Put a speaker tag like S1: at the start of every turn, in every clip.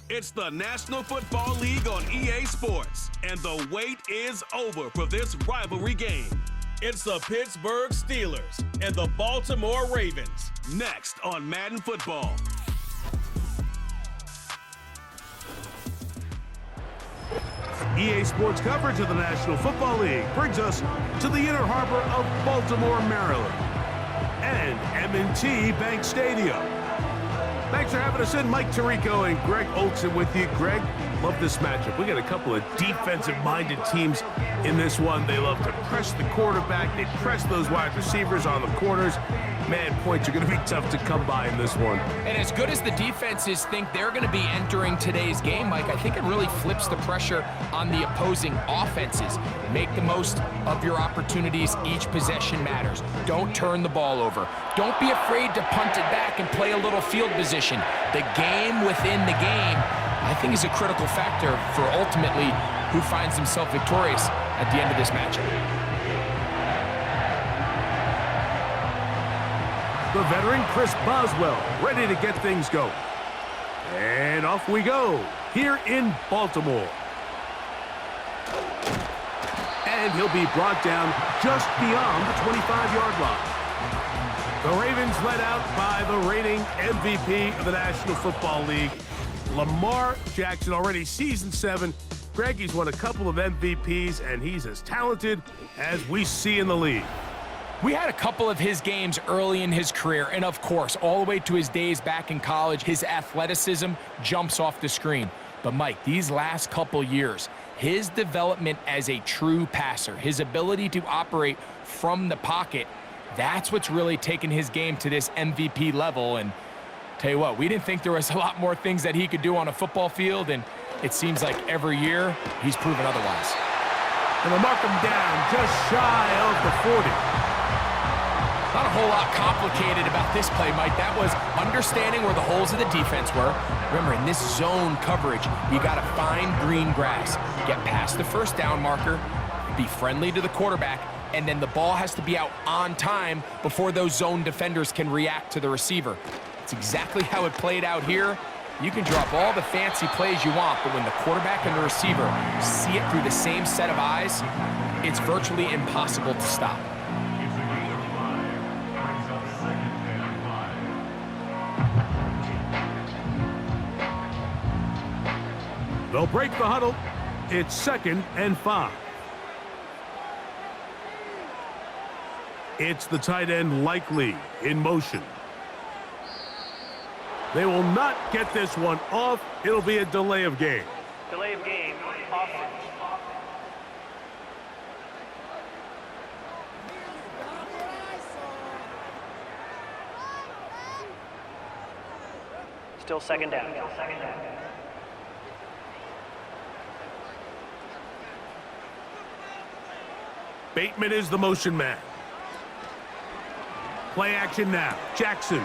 S1: It's the National Football League on EA Sports, and the wait is over for this rivalry game. It's the Pittsburgh Steelers and the Baltimore Ravens, next on Madden Football.
S2: EA Sports coverage of the National Football League brings us to the inner harbor of Baltimore, Maryland, and M&T Bank Stadium. Thanks for having us in. Mike Tirico and Greg Olson with you. Greg, love this matchup. We got a couple of defensive-minded teams in this one. They love to press the quarterback. They press those wide receivers on the corners. Man, points are going to be tough to come by in this one.
S3: And as good as the defenses think they're going to be entering today's game, Mike, I think it really flips the pressure on the opposing offenses. Make the most of your opportunities. Each possession matters. Don't turn the ball over. Don't be afraid to punt it back and play a little field position. The game within the game, I think, is a critical factor for ultimately who finds himself victorious at the end of this matchup.
S2: The veteran Chris Boswell ready to get things going. And off we go here in Baltimore. And he'll be brought down just beyond the 25-yard line. The Ravens led out by the reigning MVP of the National Football League, Lamar Jackson, already season 7. Greg, he's won a couple of MVPs, and he's as talented as we see in the league.
S3: We had a couple of his games early in his career, and of course, all the way to his days back in college, his athleticism jumps off the screen. But Mike, these last couple years, his development as a true passer, his ability to operate from the pocket, that's what's really taken his game to this MVP level. And tell you what, we didn't think there was a lot more things that he could do on a football field, and it seems like every year he's proven otherwise.
S2: And they'll mark him down just shy of the 40.
S3: Not a whole lot complicated about this play, Mike. That was understanding where the holes of the defense were. Remember, in this zone coverage, you got to find green grass, get past the first down marker, be friendly to the quarterback, and then the ball has to be out on time before those zone defenders can react to the receiver. It's exactly how it played out here. You can drop all the fancy plays you want, but when the quarterback and the receiver see it through the same set of eyes, it's virtually impossible to stop.
S2: They'll break the huddle. It's 2nd and 5. It's the tight end Likely in motion. They will not get this one off. It'll be a delay of game.
S4: Delay of game. Offense. Still second down.
S2: Bateman is the motion man. Play action now. Jackson.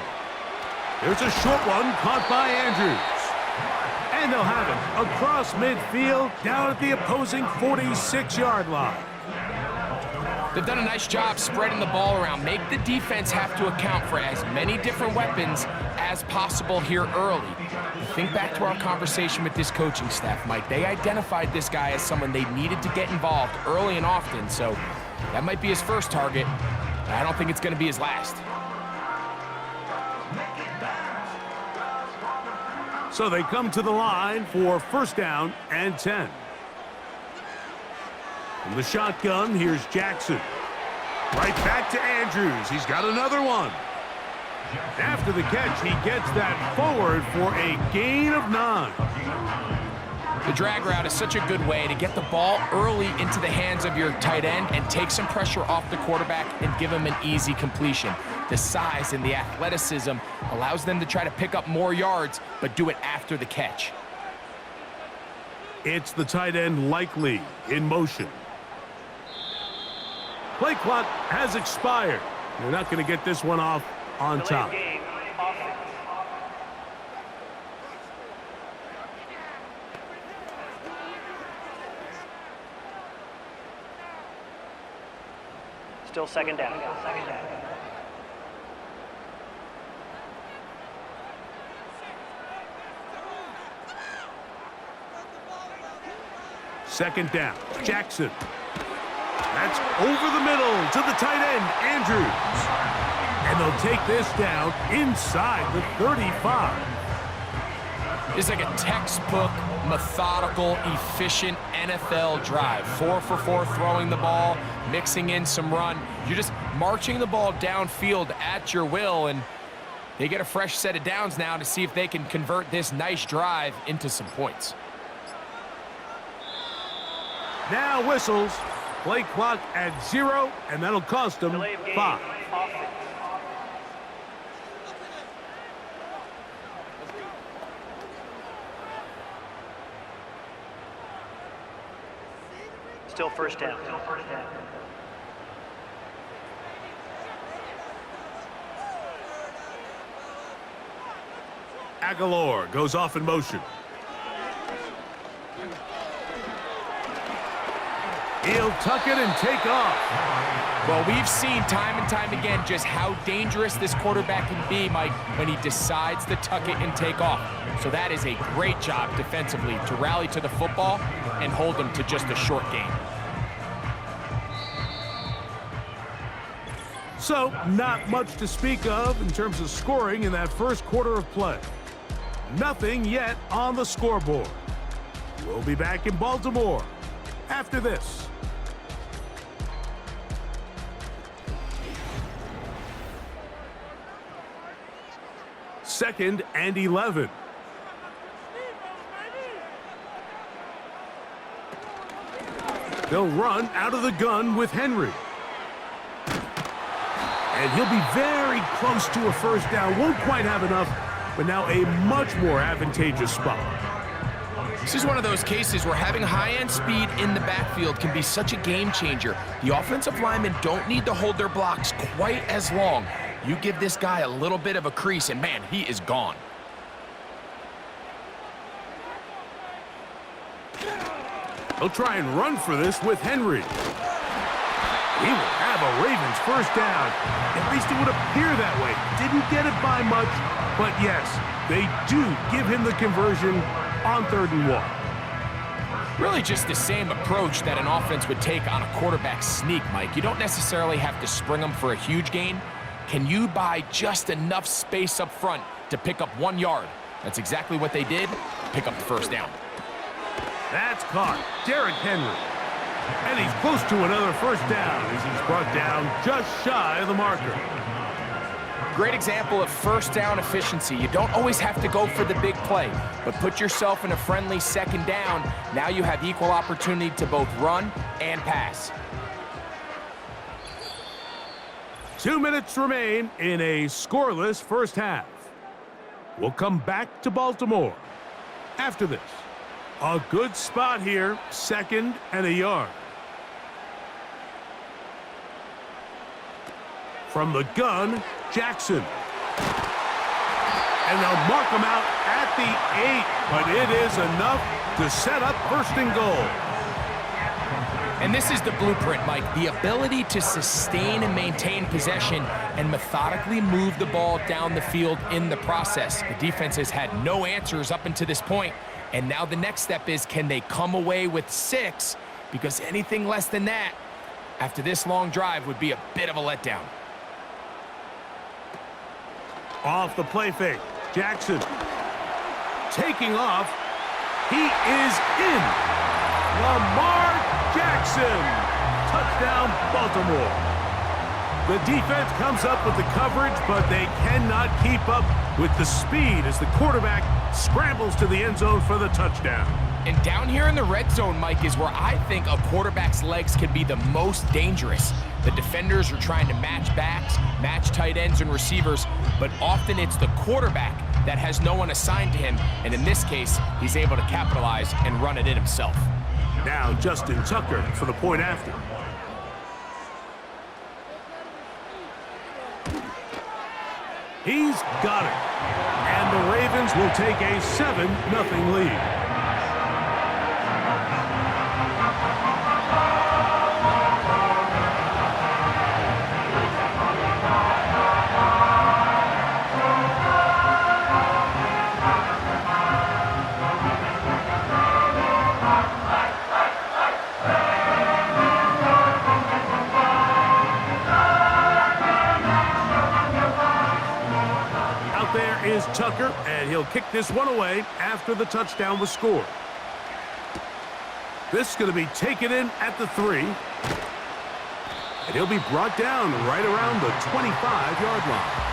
S2: There's a short one caught by Andrews. And they'll have it across midfield down at the opposing 46-yard line.
S3: They've done a nice job spreading the ball around. Make the defense have to account for as many different weapons as possible here early. Think back to our conversation with this coaching staff, Mike. They identified this guy as someone they needed to get involved early and often, so that might be his first target, but I don't think it's going to be his last.
S2: So they come to the line for 1st down and 10. From the shotgun, here's Jackson. Right back to Andrews. He's got another one. After the catch, he gets that forward for a gain of 9.
S3: The drag route is such a good way to get the ball early into the hands of your tight end and take some pressure off the quarterback and give him an easy completion. The size and the athleticism allows them to try to pick up more yards, but do it after the catch.
S2: It's the tight end Likely in motion. Play clock has expired. They're not going to get this one off on top.
S4: Still second down.
S2: Second down, Jackson. That's over the middle to the tight end, Andrews. And they'll take this down inside the 35.
S3: It's like a textbook, methodical, efficient NFL drive. 4 for 4 throwing the ball, mixing in some run. You're just marching the ball downfield at your will, and they get a fresh set of downs now to see if they can convert this nice drive into some points.
S2: Now whistles. Play clock at 0, and that'll cost them 5.
S4: Still first down.
S2: Aguilar goes off in motion. He'll tuck it and take off.
S3: Well, we've seen time and time again just how dangerous this quarterback can be, Mike, when he decides to tuck it and take off. So that is a great job defensively to rally to the football and hold them to just a short game.
S2: So, not much to speak of in terms of scoring in that first quarter of play. Nothing yet on the scoreboard. We'll be back in Baltimore after this. Second and 11. They'll run out of the gun with Henry. And he'll be very close to a first down. Won't quite have enough, but now a much more advantageous spot.
S3: This is one of those cases where having high-end speed in the backfield can be such a game changer. The offensive linemen don't need to hold their blocks quite as long. You give this guy a little bit of a crease, and man, he is gone.
S2: They'll try and run for this with Henry. He will have a Ravens first down. At least it would appear that way. Didn't get it by much, but yes, they do give him the conversion on 3rd and 1.
S3: Really just the same approach that an offense would take on a quarterback sneak, Mike. You don't necessarily have to spring them for a huge gain. Can you buy just enough space up front to pick up 1 yard? That's exactly what they did. Pick up the first down.
S2: That's caught. Derrick Henry. And he's close to another first down as he's brought down just shy of the marker.
S3: Great example of first down efficiency. You don't always have to go for the big play, but put yourself in a friendly second down. Now you have equal opportunity to both run and pass.
S2: 2 minutes remain in a scoreless first half. We'll come back to Baltimore after this. A good spot here, 2nd and a yard. From the gun, Jackson. And they'll mark him out at the 8, but it is enough to set up 1st and goal.
S3: And this is the blueprint, Mike. The ability to sustain and maintain possession and methodically move the ball down the field in the process. The defense has had no answers up until this point. And now the next step is, can they come away with 6? Because anything less than that, after this long drive, would be a bit of a letdown.
S2: Off the play fake, Jackson. Taking off, he is in. Lamar Jackson. Touchdown, Baltimore. The defense comes up with the coverage, but they cannot keep up with the speed as the quarterback scrambles to the end zone for the touchdown.
S3: And down here in the red zone, Mike, is where I think a quarterback's legs can be the most dangerous. The defenders are trying to match backs, match tight ends and receivers, but often it's the quarterback that has no one assigned to him, and in this case, he's able to capitalize and run it in himself.
S2: Now Justin Tucker for the point after. He's got it. And the Ravens will take a 7-0 lead. blocker, and he'll kick this one away after the touchdown was scored. This is going to be taken in at the 3. And he'll be brought down right around the 25-yard line.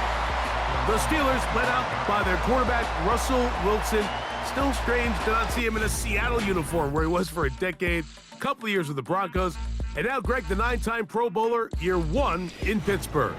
S2: The Steelers led out by their quarterback, Russell Wilson. Still strange to not see him in a Seattle uniform where he was for a decade, a couple of years with the Broncos. And now Greg, the 9-time Pro Bowler, year 1 in Pittsburgh.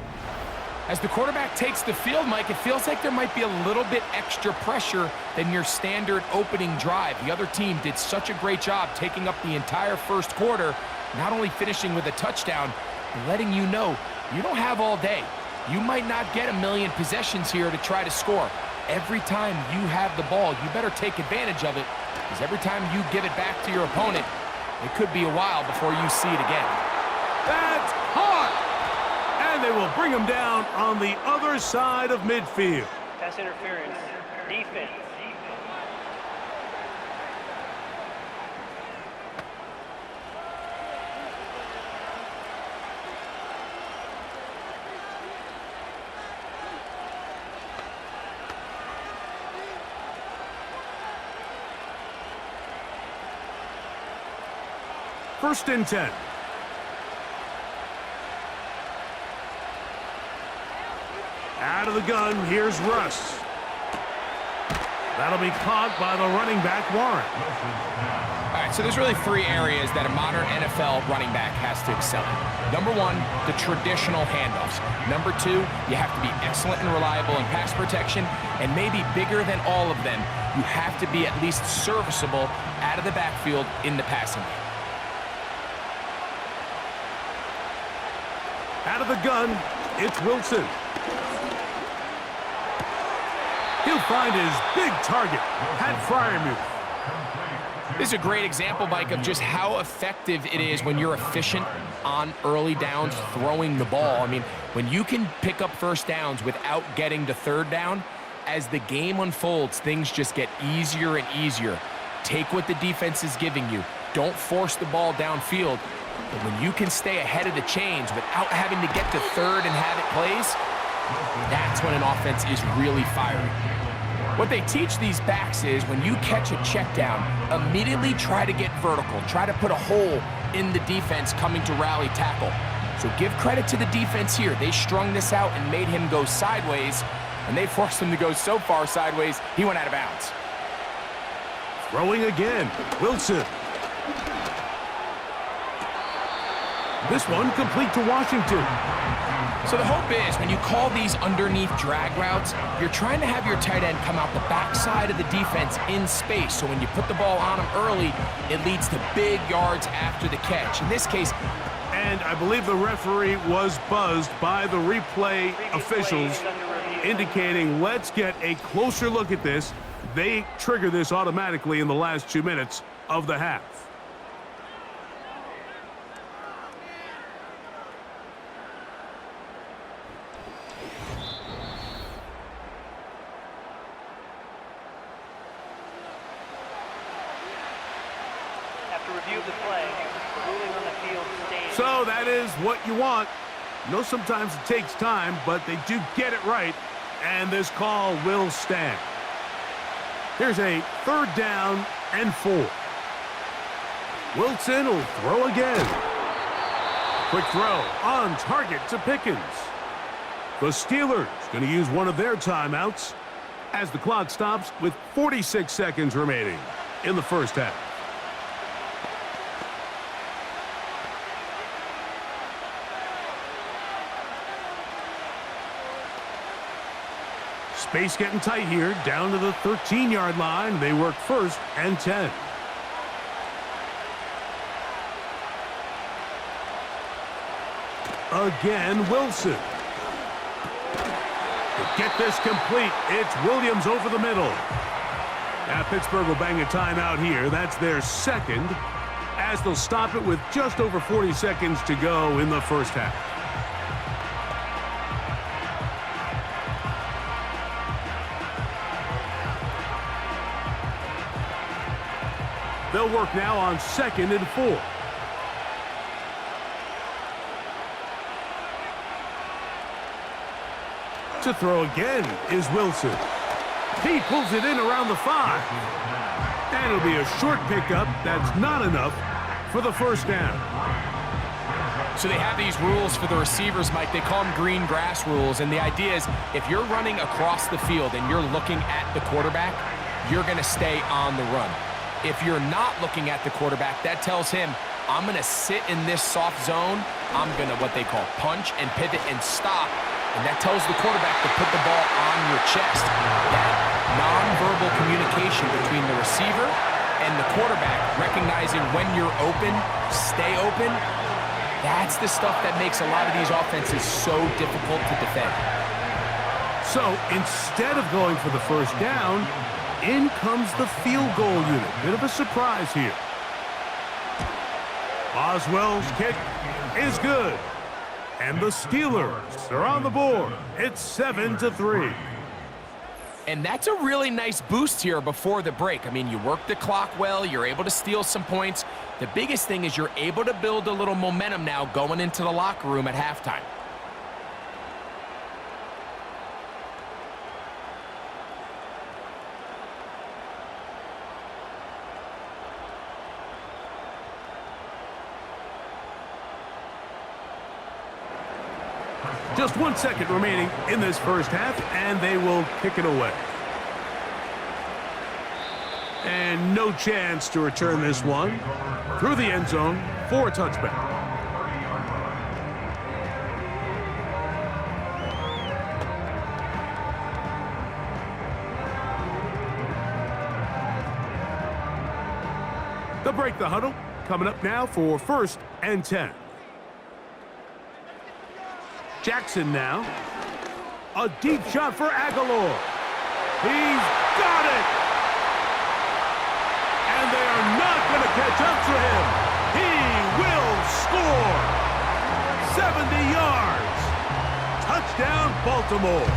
S3: As the quarterback takes the field, Mike, it feels like there might be a little bit extra pressure than your standard opening drive. The other team did such a great job taking up the entire first quarter, not only finishing with a touchdown, but letting you know you don't have all day. You might not get a million possessions here to try to score. Every time you have the ball, you better take advantage of it, because every time you give it back to your opponent, it could be a while before you see it again.
S2: That's hot! And they will bring him down on the other side of midfield.
S4: Pass interference. Defense.
S2: First and 10. Out of the gun, here's Russ. That'll be caught by the running back, Warren.
S3: All right, so there's really 3 areas that a modern NFL running back has to excel in. Number 1, the traditional handoffs. Number 2, you have to be excellent and reliable in pass protection, and maybe bigger than all of them, you have to be at least serviceable out of the backfield in the passing game.
S2: Out of the gun, it's Wilson. He'll find his big target, Pat Freiermuth.
S3: This is a great example, Mike, of just how effective it is when you're efficient on early downs throwing the ball. I mean, when you can pick up first downs without getting to third down, as the game unfolds, things just get easier and easier. Take what the defense is giving you. Don't force the ball downfield. But when you can stay ahead of the chains without having to get to third and have it plays, that's when an offense is really firing. What they teach these backs is when you catch a check down, immediately try to get vertical. Try to put a hole in the defense coming to rally tackle. So give credit to the defense here. They strung this out and made him go sideways, and they forced him to go so far sideways, he went out of bounds.
S2: Throwing again, Wilson. This one complete to Washington.
S3: So the hope is when you call these underneath drag routes, you're trying to have your tight end come out the backside of the defense in space. So when you put the ball on him early, it leads to big yards after the catch. In this case,
S2: and I believe the referee was buzzed by the replay officials, indicating let's get a closer look at this. They trigger this automatically in the last 2 minutes of the half.
S4: Review of the play. The ruling on the field stands.
S2: So that is what you want. I know sometimes it takes time, but they do get it right, and this call will stand. Here's a 3rd down and 4. Wilson will throw again. Quick throw on target to Pickens. The Steelers going to use one of their timeouts as the clock stops with 46 seconds remaining in the first half. Space getting tight here, down to the 13-yard line. They work 1st and 10. Again, Wilson. To get this complete, it's Williams over the middle. Now Pittsburgh will bang a timeout here. That's their 2nd, as they'll stop it with just over 40 seconds to go in the first half. They'll work now on 2nd and 4. To throw again is Wilson. He pulls it in around the 5. And it'll be a short pickup that's not enough for the first down.
S3: So they have these rules for the receivers, Mike. They call them green grass rules. And the idea is if you're running across the field and you're looking at the quarterback, you're going to stay on the run. If you're not looking at the quarterback, that tells him, I'm going to sit in this soft zone. I'm going to what they call punch and pivot and stop. And that tells the quarterback to put the ball on your chest. That nonverbal communication between the receiver and the quarterback, recognizing when you're open, stay open, that's the stuff that makes a lot of these offenses so difficult to defend.
S2: So instead of going for the first down, in comes the field goal unit. Bit of a surprise here. Boswell's kick is good. And the Steelers are on the board. It's 7-3.
S3: And that's a really nice boost here before the break. I mean, you work the clock well. You're able to steal some points. The biggest thing is you're able to build a little momentum now going into the locker room at halftime.
S2: Just 1 second remaining in this first half, and they will kick it away. And no chance to return this one through the end zone for a touchback. They'll break the huddle. Coming up now for 1st and 10. Jackson now. A deep shot for Aguilar. He's got it! And they are not going to catch up to him. He will score! 70 yards. Touchdown, Baltimore.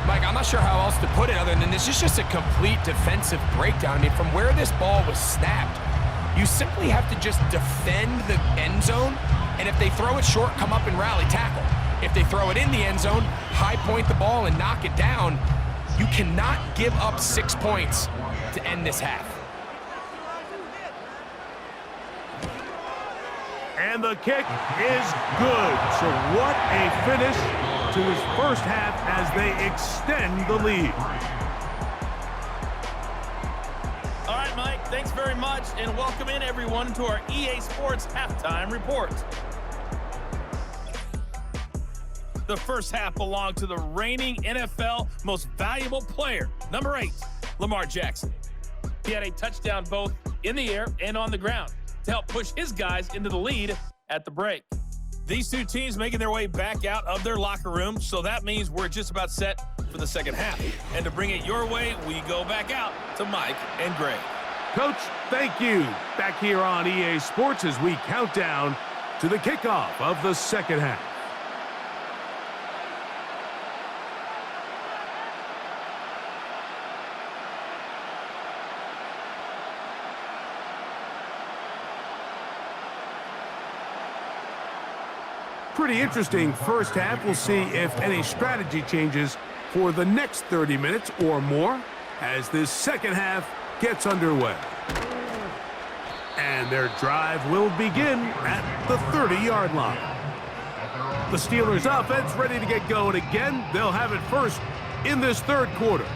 S3: Mike, I'm not sure how else to put it other than this is just a complete defensive breakdown. I mean, from where this ball was snapped, you simply have to just defend the end zone. And if they throw it short, come up and rally tackle. If they throw it in the end zone, high point the ball and knock it down. You cannot give up 6 points to end this half.
S2: And the kick is good. So what a finish to his first half as they extend the lead.
S5: All right, Mike, thanks very much, and welcome in, everyone, to our EA Sports Halftime Report. The first half belonged to the reigning NFL most valuable player, number 8, Lamar Jackson. He had a touchdown both in the air and on the ground to help push his guys into the lead at the break. These two teams making their way back out of their locker room, so that means we're just about set for the second half. And to bring it your way, we go back out to Mike and Greg.
S2: Coach, thank you. Back here on EA Sports as we count down to the kickoff of the second half. Pretty interesting first half. We'll see if any strategy changes for the next 30 minutes or more as this second half gets underway. And their drive will begin at the 30-yard line. The Steelers offense ready to get going again. They'll have it first in this third quarter.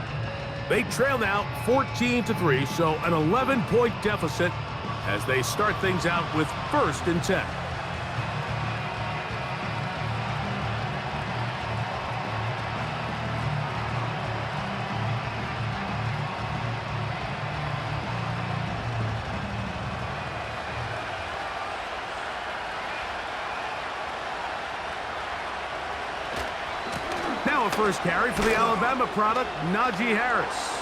S2: They trail now 14-3, so an 11-point deficit as they start things out with 1st and 10. Now a first carry for the Alabama product, Najee Harris.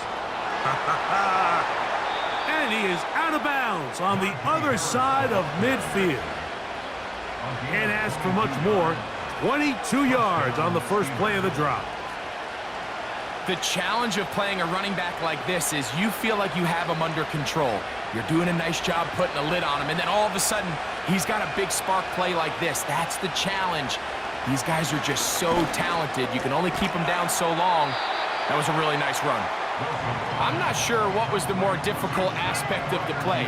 S2: And he is out of bounds on the other side of midfield. Can't ask for much more. 22 yards on the first play of the drive.
S3: The challenge of playing a running back like this is you feel like you have him under control. You're doing a nice job putting a lid on him, and then all of a sudden, he's got a big spark play like this. That's the challenge. These guys are just so talented. You can only keep them down so long. That was a really nice run. I'm not sure what was the more difficult aspect of the play,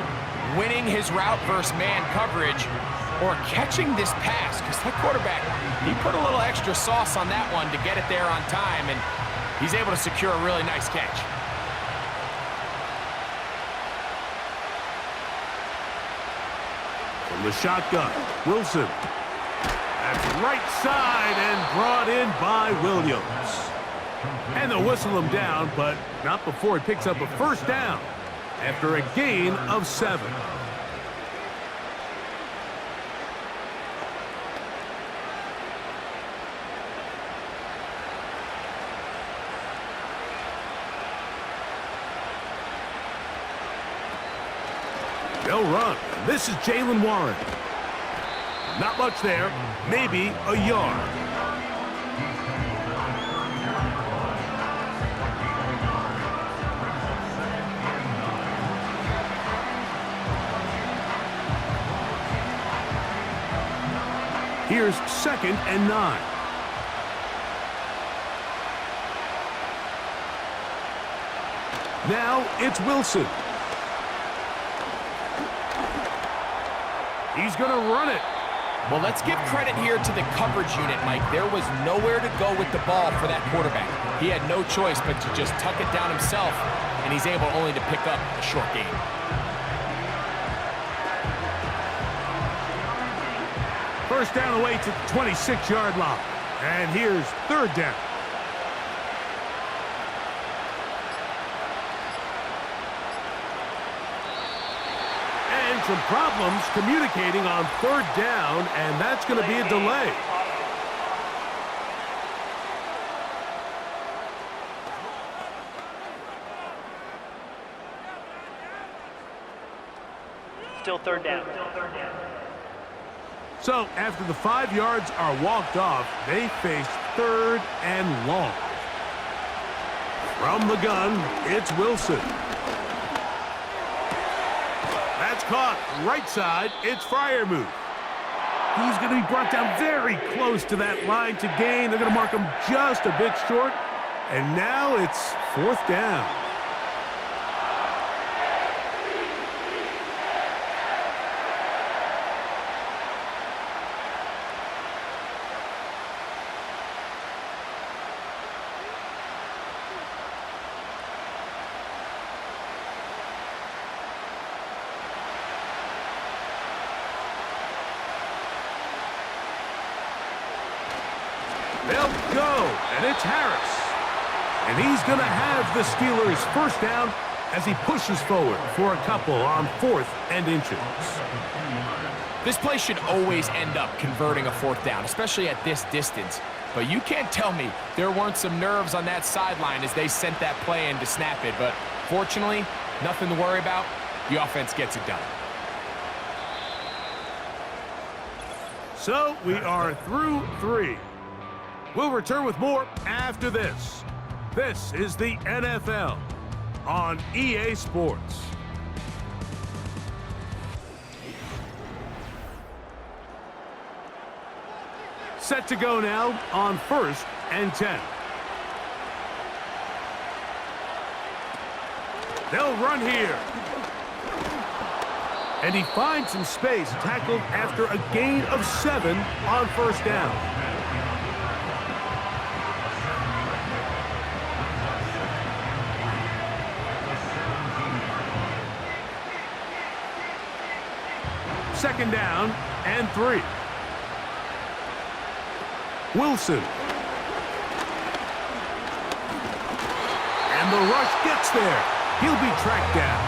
S3: winning his route versus man coverage or catching this pass, because that quarterback, he put a little extra sauce on that one to get it there on time, and he's able to secure a really nice catch.
S2: From the shotgun, Wilson. That's right side and brought in by Williams. And they'll whistle him down, but not before he picks up a first down after a gain of 7. They'll run. This is Jaylen Warren. Not much there, maybe a yard. Here's 2nd and 9. Now it's Wilson. He's going to run it.
S3: Well, let's give credit here to the coverage unit, Mike. There was nowhere to go with the ball for that quarterback. He had no choice but to just tuck it down himself, and he's able only to pick up a short gain.
S2: First down away to the 26-yard line. And here's 3rd down. And some problems communicating on 3rd down, and that's going to be a delay.
S4: Still 3rd down.
S2: So after the 5 yards are walked off, they face 3rd and long. From the gun, it's Wilson. That's caught right side. It's Freiermuth. He's going to be brought down very close to that line to gain. They're going to mark him just a bit short. And now it's 4th down. They'll go, and it's Harris. And he's going to have the Steelers first down as he pushes forward for a couple on 4th and inches.
S3: This play should always end up converting a 4th down, especially at this distance. But you can't tell me there weren't some nerves on that sideline as they sent that play in to snap it. But fortunately, nothing to worry about. The offense gets it done.
S2: So we are through 3. We'll return with more after this. This is the NFL on EA Sports. Set to go now on 1st and 10. They'll run here. And he finds some space, tackled after a gain of 7 on 1st down. Second down and 3. Wilson. And the rush gets there. He'll be tracked down.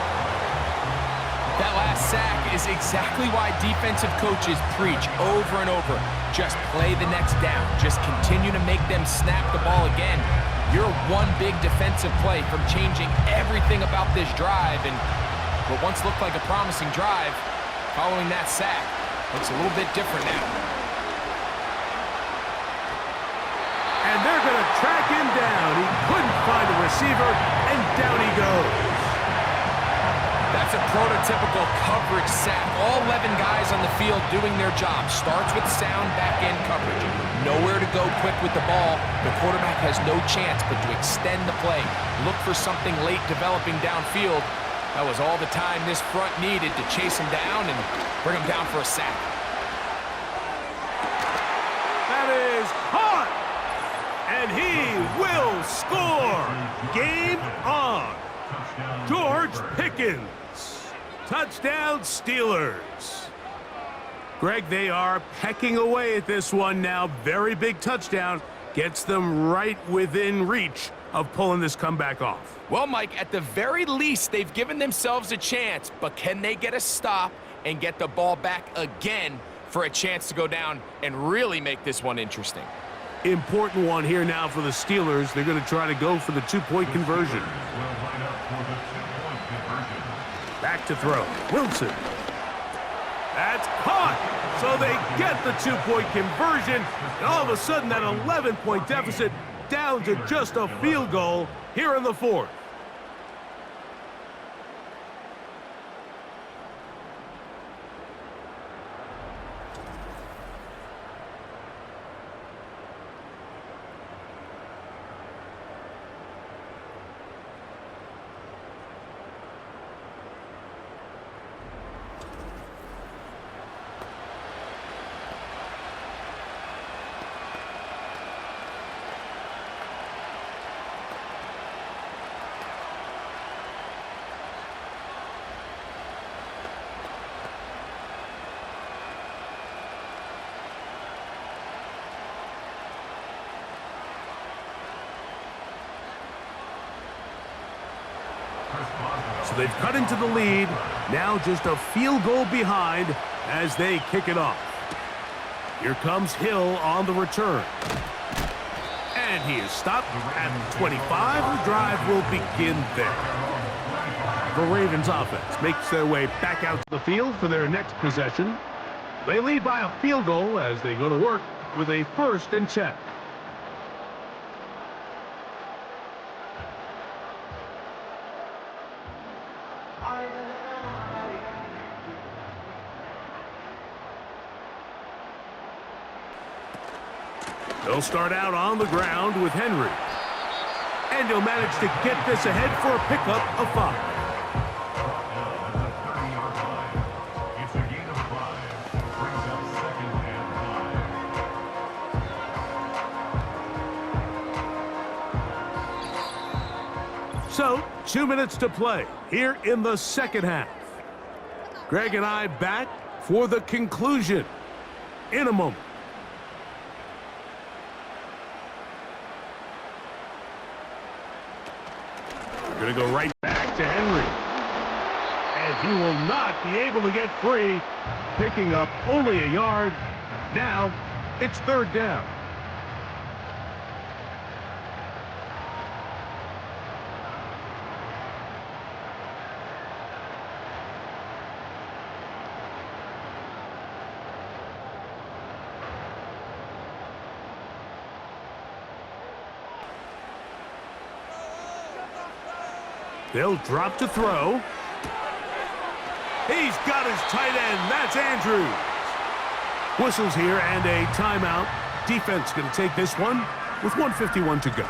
S3: That last sack is exactly why defensive coaches preach over and over. Just play the next down. Just continue to make them snap the ball again. You're one big defensive play from changing everything about this drive. And what once looked like a promising drive, following that sack, looks a little bit different now.
S2: And they're going to track him down. He couldn't find a receiver, and down he goes.
S3: That's a prototypical coverage sack. All 11 guys on the field doing their job. Starts with sound back-end coverage. Nowhere to go quick with the ball. The quarterback has no chance but to extend the play. Look for something late developing downfield. That was all the time this front needed to chase him down and bring him down for a sack.
S2: That is caught! And he will score! Game on! George Pickens. Touchdown, Steelers. Greg, they are pecking away at this one now. Very big touchdown. Gets them right within reach of pulling this comeback off.
S3: Well, Mike, at the very least, they've given themselves a chance, but can they get a stop and get the ball back again for a chance to go down and really make this one interesting?
S2: Important one here now for the Steelers. They're going to try to go for the two-point conversion. Back to throw. Wilson. That's caught. So they get the two-point conversion. And all of a sudden, that 11-point deficit down to just a field goal here in the fourth. So they've cut into the lead. Now just a field goal behind as they kick it off. Here comes Hill on the return. And he is stopped at the 25. The drive will begin there. The Ravens offense makes their way back out to the field for their next possession. They lead by a field goal as they go to work with a 1st and 10. They'll start out on the ground with Henry. And he'll manage to get this ahead for a pickup of 5.
S6: It's a gain of 5. Brings up 2nd and 5.
S2: So, 2 minutes to play here in the second half. Greg and I back for the conclusion in a moment. We're going to go right back to Henry. And he will not be able to get free, picking up only a yard. Now, it's 3rd down. They'll drop to throw. He's got his tight end. That's Andrews. Whistles here and a timeout. Defense going to take this one with 1:51 to go.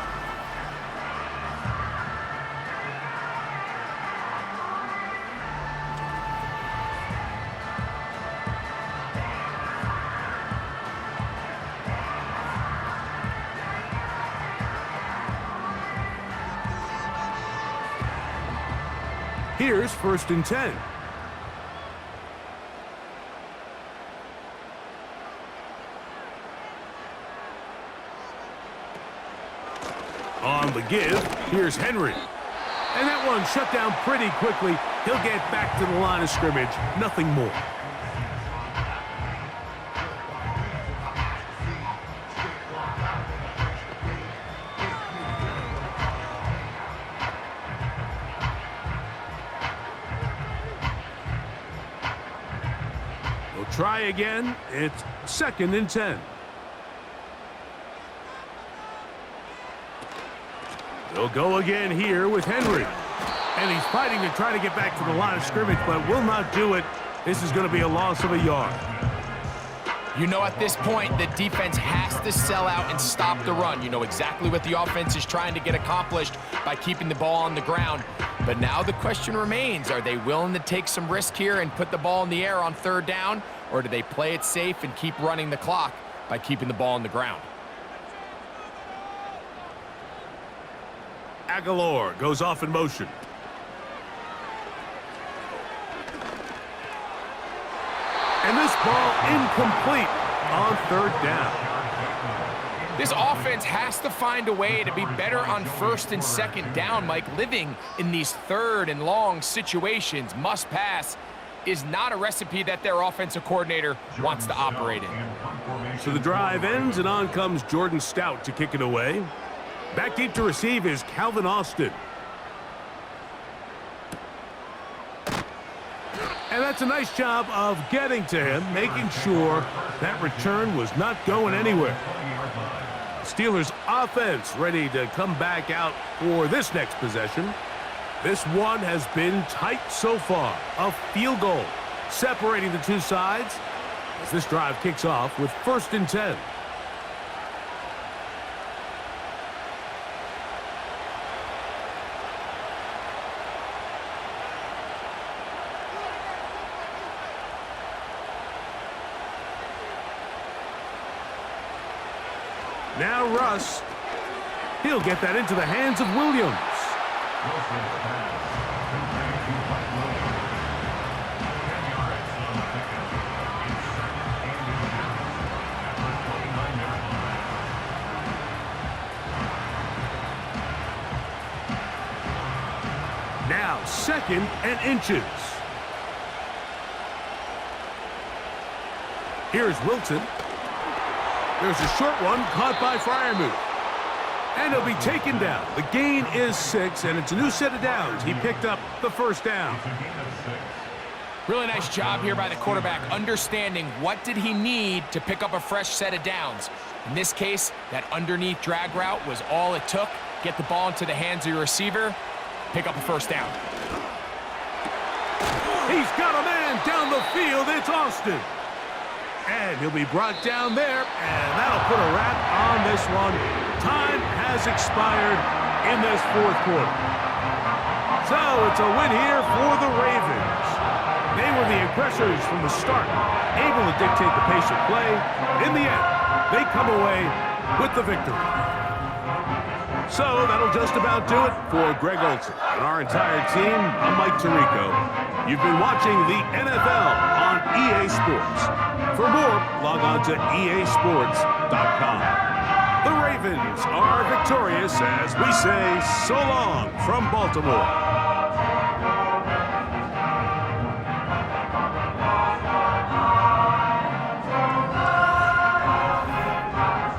S2: Here's 1st and 10. On the give, here's Henry. And that one shut down pretty quickly. He'll get back to the line of scrimmage. Nothing more. Try again. It's 2nd and 10. They'll go again here with Henry. And he's fighting to try to get back to the line of scrimmage, but will not do it. This is going to be a loss of a yard.
S3: You know, at this point, the defense has to sell out and stop the run. You know exactly what the offense is trying to get accomplished by keeping the ball on the ground. But now the question remains, are they willing to take some risk here and put the ball in the air on third down? Or do they play it safe and keep running the clock by keeping the ball on the ground?
S2: Aguilar goes off in motion. And this ball incomplete on third down.
S3: This offense has to find a way to be better on first and second down, Mike. Living in these third and long situations, must pass, is not a recipe that their offensive coordinator wants to operate in.
S2: So the drive ends, and on comes Jordan Stout to kick it away. Back deep to receive is Calvin Austin. And that's a nice job of getting to him, making sure that return was not going anywhere. Steelers offense ready to come back out for this next possession. This one has been tight so far. A field goal separating the two sides as this drive kicks off with 1st and 10. Now Russ. He'll get that into the hands of Williams. Now 2nd and inches. Here's Wilson. There's a short one caught by Freiermuth. And he'll be taken down. The gain is 6, and it's a new set of downs. He picked up the 1st down.
S3: Really nice job here by the quarterback, understanding what did he need to pick up a fresh set of downs. In this case, that underneath drag route was all it took. Get the ball into the hands of your receiver, pick up a 1st down.
S2: He's got a man down the field. It's Austin. And he'll be brought down there, and that'll put a wrap on this one. Time has expired in this 4th quarter. So it's a win here for the Ravens. They were the aggressors from the start, able to dictate the pace of play. In the end, they come away with the victory. So that'll just about do it for Greg Olson and our entire team. I'm Mike Tirico. You've been watching the NFL on EA Sports. For more, log on to easports.com. The Ravens are victorious as we say so long from Baltimore.